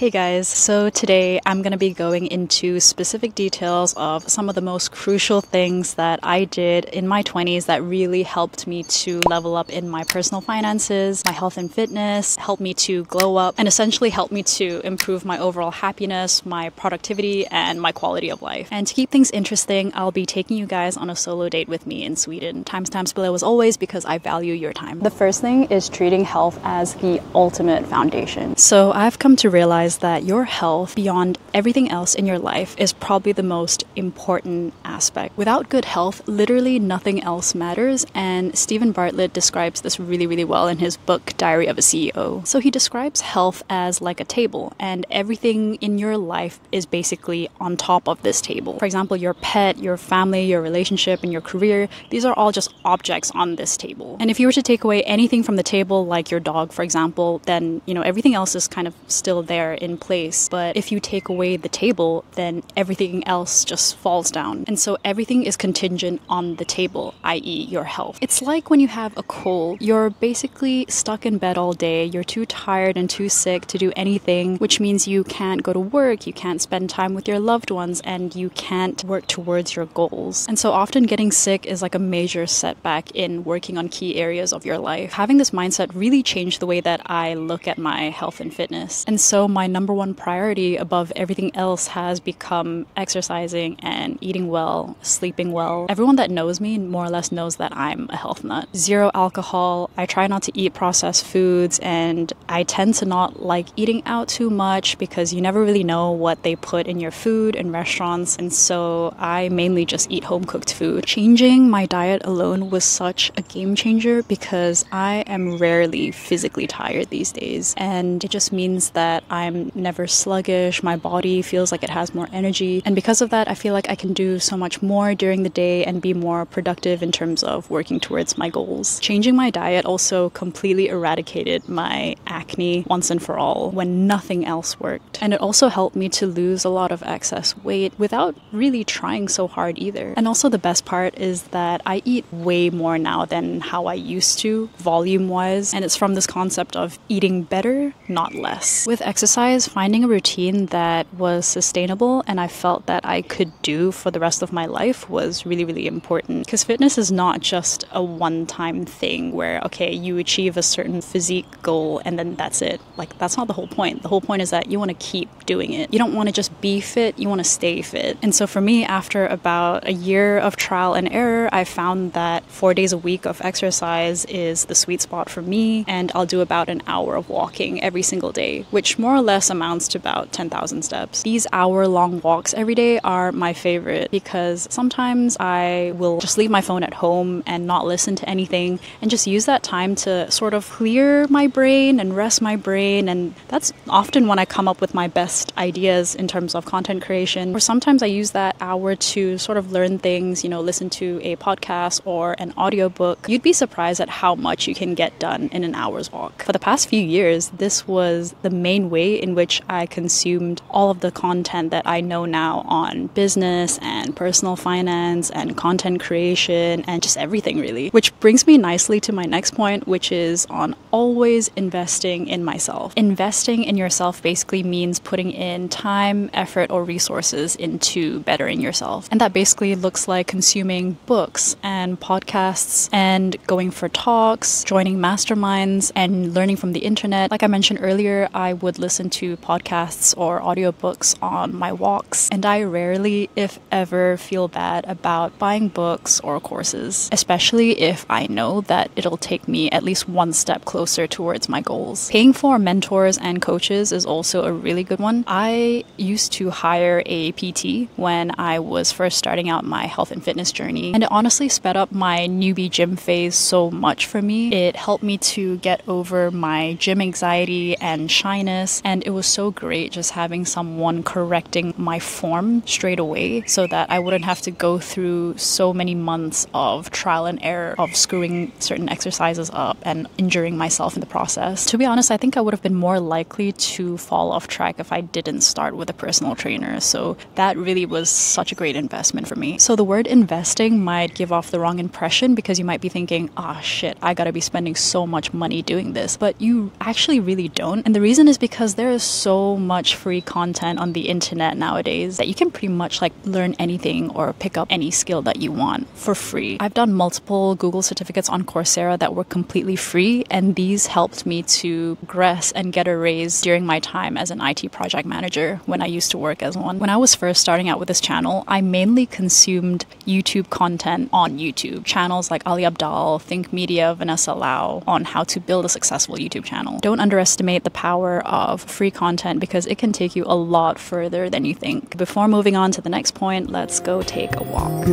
Hey guys, so today I'm going to be going into specific details of some of the most crucial things that I did in my 20s that really helped me to level up in my personal finances, my health and fitness, helped me to glow up, and essentially helped me to improve my overall happiness, my productivity, and my quality of life. And to keep things interesting, I'll be taking you guys on a solo date with me in Sweden. Timestamps below as always because I value your time. The first thing is treating health as the ultimate foundation. So I've come to realize that your health, beyond everything else in your life, is probably the most important aspect. Without good health, literally nothing else matters, and Stephen Bartlett describes this really well in his book Diary of a CEO. So he describes health as like a table, and everything in your life is basically on top of this table. For example, your pet, your family, your relationship, and your career, these are all just objects on this table. And if you were to take away anything from the table, like your dog, for example, then, everything else is kind of still there in place. But if you take away the table, then everything else just falls down. And so everything is contingent on the table, i.e. your health. It's like when you have a cold, you're basically stuck in bed all day, you're too tired and too sick to do anything, which means you can't go to work, you can't spend time with your loved ones, and you can't work towards your goals. And so often getting sick is like a major setback in working on key areas of your life. Having this mindset really changed the way that I look at my health and fitness. And so my number one priority above everything else has become exercising and eating well, sleeping well. Everyone that knows me more or less knows that I'm a health nut. Zero alcohol. I try not to eat processed foods, and I tend to not like eating out too much because you never really know what they put in your food in restaurants, and so I mainly just eat home-cooked food. Changing my diet alone was such a game changer because I am rarely physically tired these days, and it just means that I'm never sluggish, my body feels like it has more energy, and because of that I feel like I can do so much more during the day and be more productive in terms of working towards my goals. Changing my diet also completely eradicated my acne once and for all when nothing else worked, and it also helped me to lose a lot of excess weight without really trying so hard either. And also the best part is that I eat way more now than how I used to, volume-wise, and it's from this concept of eating better, not less. With exercise, finding a routine that was sustainable and I felt that I could do for the rest of my life was really important. Because fitness is not just a one-time thing where, okay, you achieve a certain physique goal and then that's it. Like, that's not the whole point. The whole point is that you want to keep doing it. You don't want to just be fit, you want to stay fit. And so for me, after about a year of trial and error, I found that 4 days a week of exercise is the sweet spot for me, and I'll do about an hour of walking every single day, which more or less amounts to about 10,000 steps. These hour-long walks every day are my favorite because sometimes I will just leave my phone at home and not listen to anything and just use that time to sort of clear my brain and rest my brain, and that's often when I come up with my best ideas in terms of content creation. Or sometimes I use that hour to sort of learn things, listen to a podcast or an audiobook. You'd be surprised at how much you can get done in an hour's walk. For the past few years, this was the main way in which I consumed all of the content that I know now on business and personal finance and content creation and just everything really. Which brings me nicely to my next point, which is on always investing in myself. Investing in yourself basically means putting in time, effort, or resources into bettering yourself. And that basically looks like consuming books and podcasts and going for talks, joining masterminds, and learning from the internet. Like I mentioned earlier, I would listen to podcasts or audiobooks on my walks, and I rarely, if ever, feel bad about buying books or courses, especially if I know that it'll take me at least one step closer towards my goals. Paying for mentors and coaches is also a really good one. I used to hire a PT when I was first starting out my health and fitness journey, and it honestly sped up my newbie gym phase so much for me. It helped me to get over my gym anxiety and shyness, and it was so great just having someone correcting my form straight away so that I wouldn't have to go through so many months of trial and error of screwing certain exercises up and injuring myself in the process. To be honest, I think I would have been more likely to fall off track if I didn't start with a personal trainer, so that really was such a great investment for me. So the word investing might give off the wrong impression because you might be thinking, ah, shit, I gotta be spending so much money doing this, but you actually really don't. And the reason is because there is so much free content on the internet nowadays that you can pretty much like learn anything or pick up any skill that you want for free. I've done multiple Google certificates on Coursera that were completely free, and these helped me to progress and get a raise during my time as an IT project manager when I used to work as one. When I was first starting out with this channel, I mainly consumed YouTube content on YouTube. Channels like Ali Abdal, Think Media, Vanessa Lau on how to build a successful YouTube channel. Don't underestimate the power of free content because it can take you a lot further than you think. Before moving on to the next point, let's go take a walk.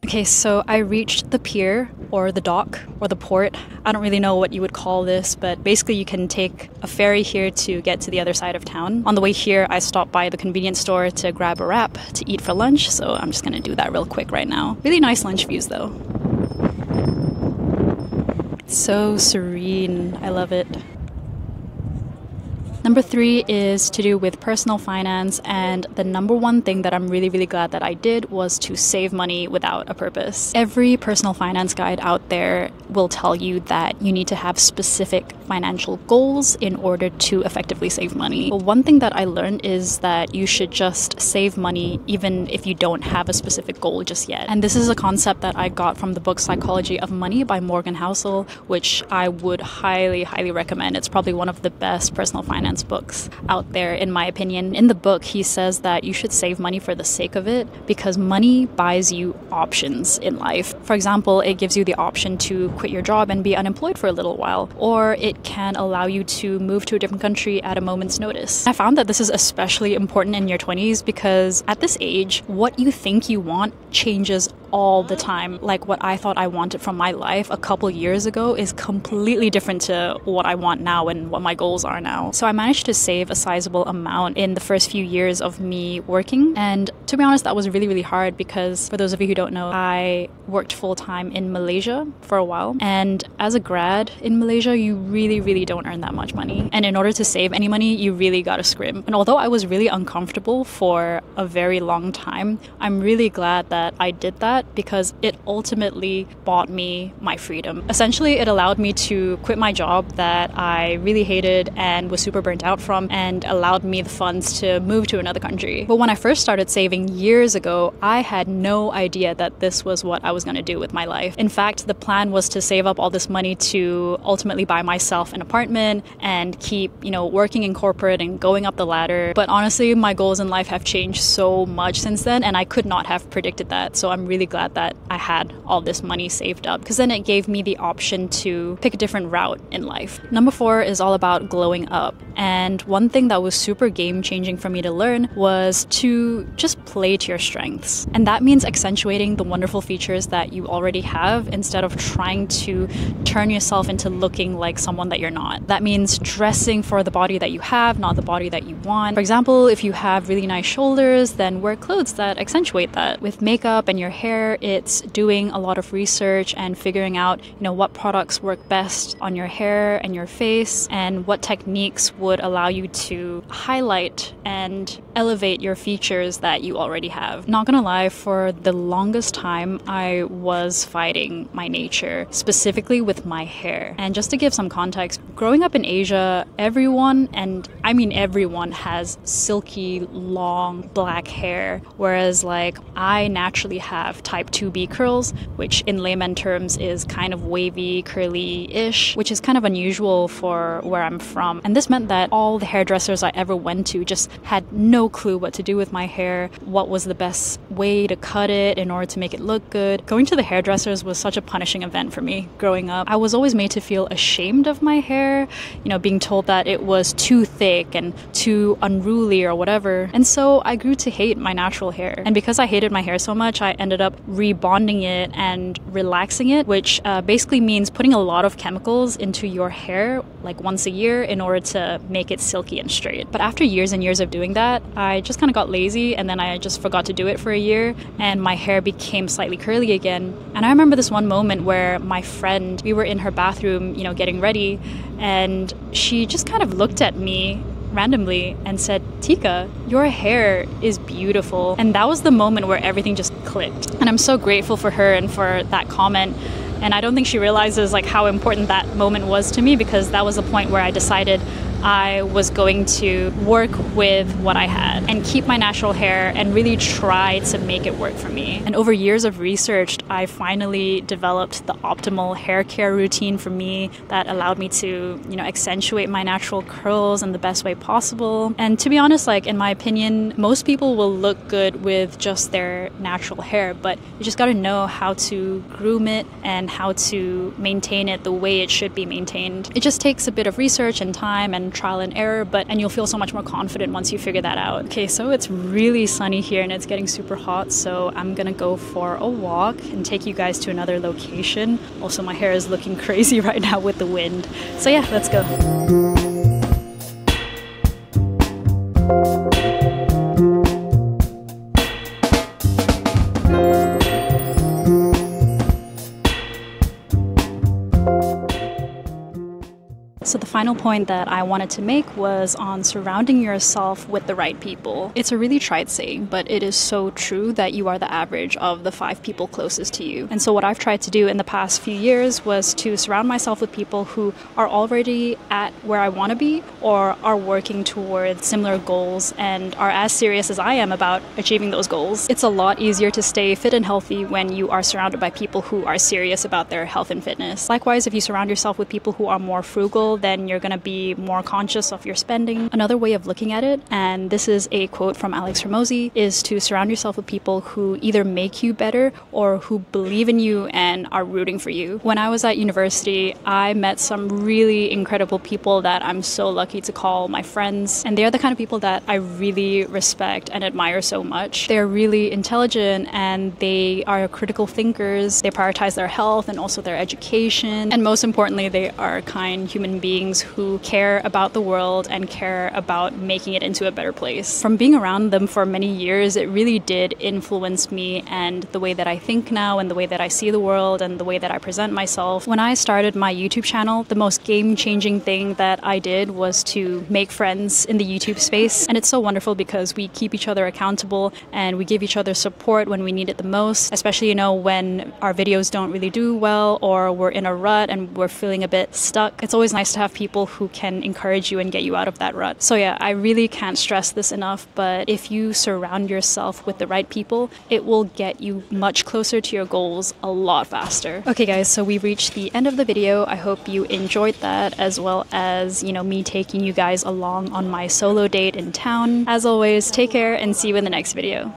Okay, so I reached the pier or the dock or the port. I don't really know what you would call this, but basically you can take a ferry here to get to the other side of town. On the way here, I stopped by the convenience store to grab a wrap to eat for lunch, so I'm just gonna do that real quick right now. Really nice lunch views though. So serene, I love it. Number 3 is to do with personal finance, and the number one thing that I'm really glad that I did was to save money without a purpose. Every personal finance guide out there will tell you that you need to have specific financial goals in order to effectively save money. But one thing that I learned is that you should just save money even if you don't have a specific goal just yet. And this is a concept that I got from the book Psychology of Money by Morgan Housel, which I would highly recommend. It's probably one of the best personal finance books out there, in my opinion. In the book, he says that you should save money for the sake of it because money buys you options in life. For example, it gives you the option to quit your job and be unemployed for a little while, or it can allow you to move to a different country at a moment's notice. I found that this is especially important in your 20s because at this age, what you think you want changes all the time. Like what I thought I wanted from my life a couple years ago is completely different to what I want now and what my goals are now. So I managed to save a sizable amount in the first few years of me working. And to be honest, that was really hard because for those of you who don't know, I worked full-time in Malaysia for a while. And as a grad in Malaysia, you really don't earn that much money. And in order to save any money, you really gotta scrimp. And although I was really uncomfortable for a very long time, I'm really glad that I did that because it ultimately bought me my freedom. Essentially, it allowed me to quit my job that I really hated and was super burnt out from, and allowed me the funds to move to another country. But when I first started saving years ago, I had no idea that this was what I was going to do with my life. In fact, the plan was to save up all this money to ultimately buy myself an apartment and keep, working in corporate and going up the ladder. But honestly, my goals in life have changed so much since then, and I could not have predicted that. So I'm really glad that I had all this money saved up because then it gave me the option to pick a different route in life. Number 4 is all about glowing up. And one thing that was super game-changing for me to learn was to just play to your strengths. And that means accentuating the wonderful features that you already have instead of trying to turn yourself into looking like someone that you're not. That means dressing for the body that you have, not the body that you want. For example, if you have really nice shoulders, then wear clothes that accentuate that. With makeup and your hair, it's doing a lot of research and figuring out, what products work best on your hair and your face, and what techniques would allow you to highlight and elevate your features that you already have. Not gonna lie, for the longest time, I was fighting my nature, specifically with my hair. And just to give some context, growing up in Asia, everyone, and I mean everyone, has silky, long, black hair, whereas I naturally have type 2B curls, which in layman terms is kind of wavy, curly-ish, which is kind of unusual for where I'm from. And this meant that all the hairdressers I ever went to just had no clue what to do with my hair, what was the best way to cut it in order to make it look good. Going to the hairdressers was such a punishing event for me growing up. I was always made to feel ashamed of my hair, being told that it was too thick and too unruly or whatever. And so I grew to hate my natural hair. And because I hated my hair so much, I ended up rebonding it and relaxing it, which basically means putting a lot of chemicals into your hair once a year in order to make it silky and straight. But after years and years of doing that, I just kind of got lazy, and then I just forgot to do it for a year, and my hair became slightly curly again. And I remember this one moment where my friend, we were in her bathroom, getting ready, and she just kind of looked at me randomly and said, "Tika, your hair is beautiful." And that was the moment where everything just clicked. And I'm so grateful for her and for that comment. And I don't think she realizes like how important that moment was to me, because that was the point where I decided I was going to work with what I had and keep my natural hair and really try to make it work for me. And over years of research, I finally developed the optimal hair care routine for me that allowed me to, accentuate my natural curls in the best way possible. And to be honest, like in my opinion, most people will look good with just their natural hair, but you just got to know how to groom it and how to maintain it the way it should be maintained. It just takes a bit of research and time and trial and error, and you'll feel so much more confident once you figure that out. Okay, so it's really sunny here and it's getting super hot, so I'm gonna go for a walk and take you guys to another location. Also, my hair is looking crazy right now with the wind. So yeah, let's go. So the final point that I wanted to make was on surrounding yourself with the right people. It's a really trite saying, but it is so true that you are the average of the 5 people closest to you. And so what I've tried to do in the past few years was to surround myself with people who are already at where I want to be or are working towards similar goals and are as serious as I am about achieving those goals. It's a lot easier to stay fit and healthy when you are surrounded by people who are serious about their health and fitness. Likewise, if you surround yourself with people who are more frugal, then you're going to be more conscious of your spending. Another way of looking at it, and this is a quote from Alex Hormozi, is to surround yourself with people who either make you better or who believe in you and are rooting for you. When I was at university, I met some really incredible people that I'm so lucky to call my friends, and they're the kind of people that I really respect and admire so much. They're really intelligent and they are critical thinkers. They prioritize their health and also their education, and most importantly, they are kind human beings who care about the world and care about making it into a better place. From being around them for many years, it really did influence me and the way that I think now and the way that I see the world and the way that I present myself. When I started my YouTube channel, the most game-changing thing that I did was to make friends in the YouTube space. And it's so wonderful because we keep each other accountable and we give each other support when we need it the most, especially, when our videos don't really do well or we're in a rut and we're feeling a bit stuck. It's always nice to have people who can encourage you and get you out of that rut. So yeah, I really can't stress this enough, but if you surround yourself with the right people, it will get you much closer to your goals a lot faster. Okay guys, so we reached the end of the video. I hope you enjoyed that, as well as, me taking you guys along on my solo date in town. As always, take care and see you in the next video.